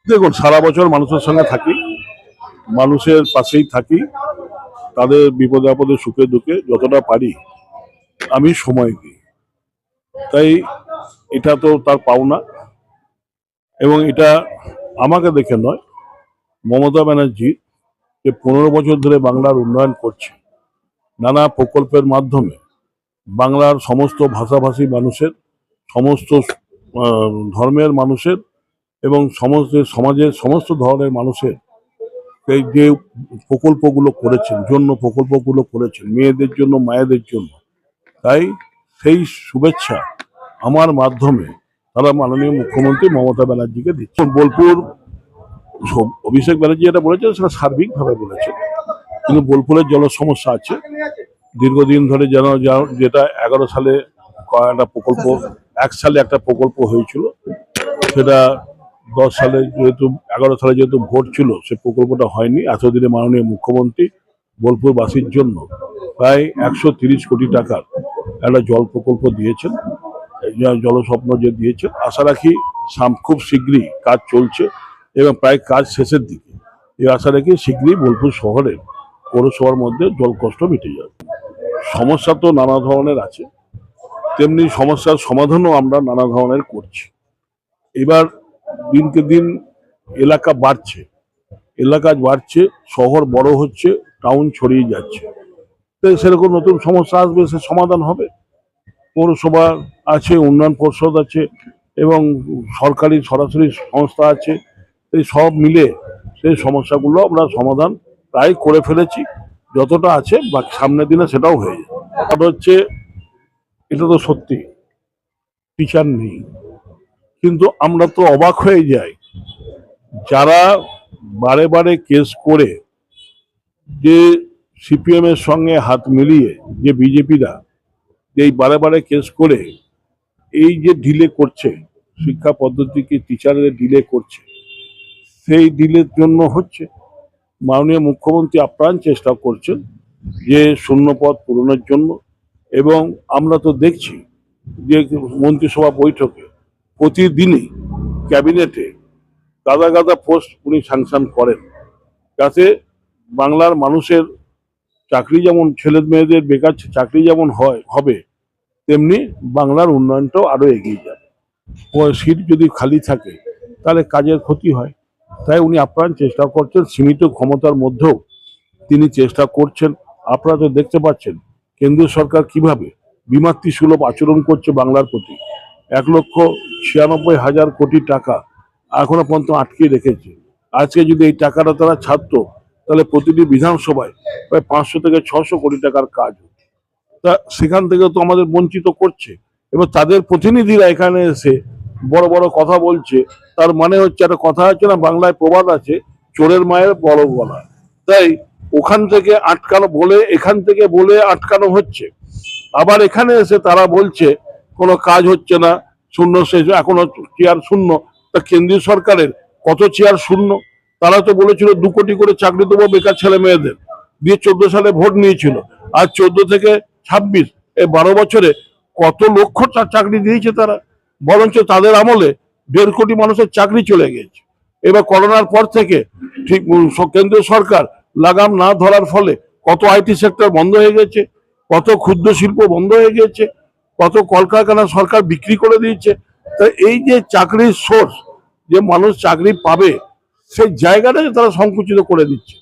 দেখুন, সারা বছর মানুষের সঙ্গে থাকি, মানুষের পাশেই থাকি, তাদের বিপদে আপদে সুখে দুঃখে যতটা পারি আমি সময় দিই। তাই এটা তো তার পাওনা, এবং এটা আমাকে দেখে নয়, মমতা ব্যানার্জি যে 15 বছর ধরে বাংলার উন্নয়ন করছে নানা প্রকল্পের মাধ্যমে, বাংলার সমস্ত ভাষাভাষী মানুষের, সমস্ত ধর্মের মানুষের এবং সমস্ত সমাজের সমস্ত ধরনের মানুষের এই যে প্রকল্পগুলো করেছেন মেয়েদের জন্য, মায়েদের জন্য। তাই সেই শুভেচ্ছা আমার মাধ্যমে তারা মাননীয় মুখ্যমন্ত্রী মমতা ব্যানার্জিকে দিচ্ছেন। বোলপুর, অভিষেক ব্যানার্জি যেটা বলেছেন সেটা সার্বিকভাবে বলেছেন, কিন্তু বোলপুরের জল সমস্যা আছে দীর্ঘদিন ধরে। যেটা 11 সালে একটা প্রকল্প, 1 সালে একটা প্রকল্প হয়েছিল, সেটা 10 সালে যেহেতু 11 সালে যেহেতু ভোট ছিল, সে প্রকল্পটা হয়নি। এতদিনে মাননীয় মুখ্যমন্ত্রী বোলপুরবাসীর জন্য প্রায় 130 কোটি টাকার একটা জল প্রকল্প দিয়েছেন, জলস্বপ্ন যে দিয়েছেন। আশা রাখি খুব শীঘ্রই কাজ চলছে এবং প্রায় কাজ শেষের দিকে। এই আশা রাখি শীঘ্রই বোলপুর শহরের পৌরসভার মধ্যে জল কষ্ট মিটে যাবে। সমস্যা তো নানা ধরনের আছে, তেমনি সমস্যার সমাধানও আমরা নানা ধরনের করছি। এবার দিনকে দিন এলাকা বাড়ছে, শহর বড় হচ্ছে, টাউন ছড়িয়ে যাচ্ছে। তো সেরকম নতুন সমস্যা আসবে, সে সমাধান হবে। পৌরসভা আছে, উন্নয়ন পর্ষদ আছে এবং সরকারি সরাসরি সংস্থা আছে। এই সব মিলে সেই সমস্যাগুলো আমরা সমাধান প্রায় করে ফেলেছি, যতটা আছে বাকি সামনের দিনে সেটাও হয়ে যাবে। আর হচ্ছে, এটা তো সত্যি টিচার নেই, কিন্তু আমরা তো অবাক হয়ে যাই যারা বারে বারে কেস করে, যে সিপিএম এর সঙ্গে হাত মিলিয়ে যে বিজেপিরা এই বারে বারে কেস করে এই যে ডিলে করছে, শিক্ষা পদ্ধতিকে টিচারদের ডিলে করছে, সেই ডিলের জন্য হচ্ছে মাননীয় মুখ্যমন্ত্রী আপ্রাণ চেষ্টা করছেন যে শূন্যপদ পূরণের জন্য। এবং আমরা তো দেখছি যে মন্ত্রিসভা বৈঠকে প্রতিদিনই ক্যাবিনেটে গাদা গাদা পোস্ট উনি স্যাংশন করেন, যাতে বাংলার মানুষের চাকরি যেমন, ছেলে মেয়েদের বেকার চাকরি যেমন হবে, তেমনি বাংলার উন্নয়নটাও আরো এগিয়ে যাবে। সিট যদি খালি থাকে তাহলে কাজের ক্ষতি হয়। তাই উনি আপ্রাণ চেষ্টা করছেন, সীমিত ক্ষমতার মধ্যেও তিনি চেষ্টা করছেন। আপনারা তো দেখতে পাচ্ছেন কেন্দ্রীয় সরকার কিভাবে বিমাতৃসুলভ আচরণ করছে বাংলার প্রতি। 1,96,000 কোটি টাকা এখনো পর্যন্ত আটকে রেখেছে। আজকে যদি এই টাকাটা তারা ছাড়তো, তাহলে প্রতিটি বিধানসভায় প্রায় 500 থেকে 600 কোটি টাকার কাজ। তা সেখান থেকে তো আমাদের বঞ্চিত করছে। এবার তাদের প্রতিনিধিরা এখানে এসে বড় বড় কথা বলছে, তার মানে হচ্ছে, একটা কথা আছে না, বাংলায় প্রবাদ আছে, চোরের মায়ের বড় গলা। তাই ওখান থেকে আটকানো বলে, এখান থেকে বলে আটকানো হচ্ছে। আবার এখানে এসে তারা বলছে কোনো কাজ হচ্ছে না, শূন্য শেষ, এখনো চেয়ার শূন্য। তা কেন্দ্রীয় সরকারের কত চেয়ার শূন্য? তারা তো বলেছিল 2 কোটি করে চাকরি দেবো বেকার ছেলে মেয়েদের, দিয়ে 14 সালে ভোট নিয়েছিল। আর 14 থেকে 26 এই 12 বছরে কত লক্ষ চাকরি দিয়েছে তারা। বরঞ্চ তাদের আমলে 1.5 কোটি মানুষের চাকরি চলে গেছে। এবার করোনার পর থেকে ঠিক কেন্দ্রীয় সরকার লাগাম না ধরার ফলে কত আইটি সেক্টর বন্ধ হয়ে গেছে, কত ক্ষুদ্র শিল্প বন্ধ হয়ে গেছে, কত কলকারখানা সরকার বিক্রি করে দিয়েছে। তা এই যে চাকরির সোর্স, যে মানুষ চাকরি পাবে, সেই জায়গাটাকে তারা সংকুচিত করে দিচ্ছে।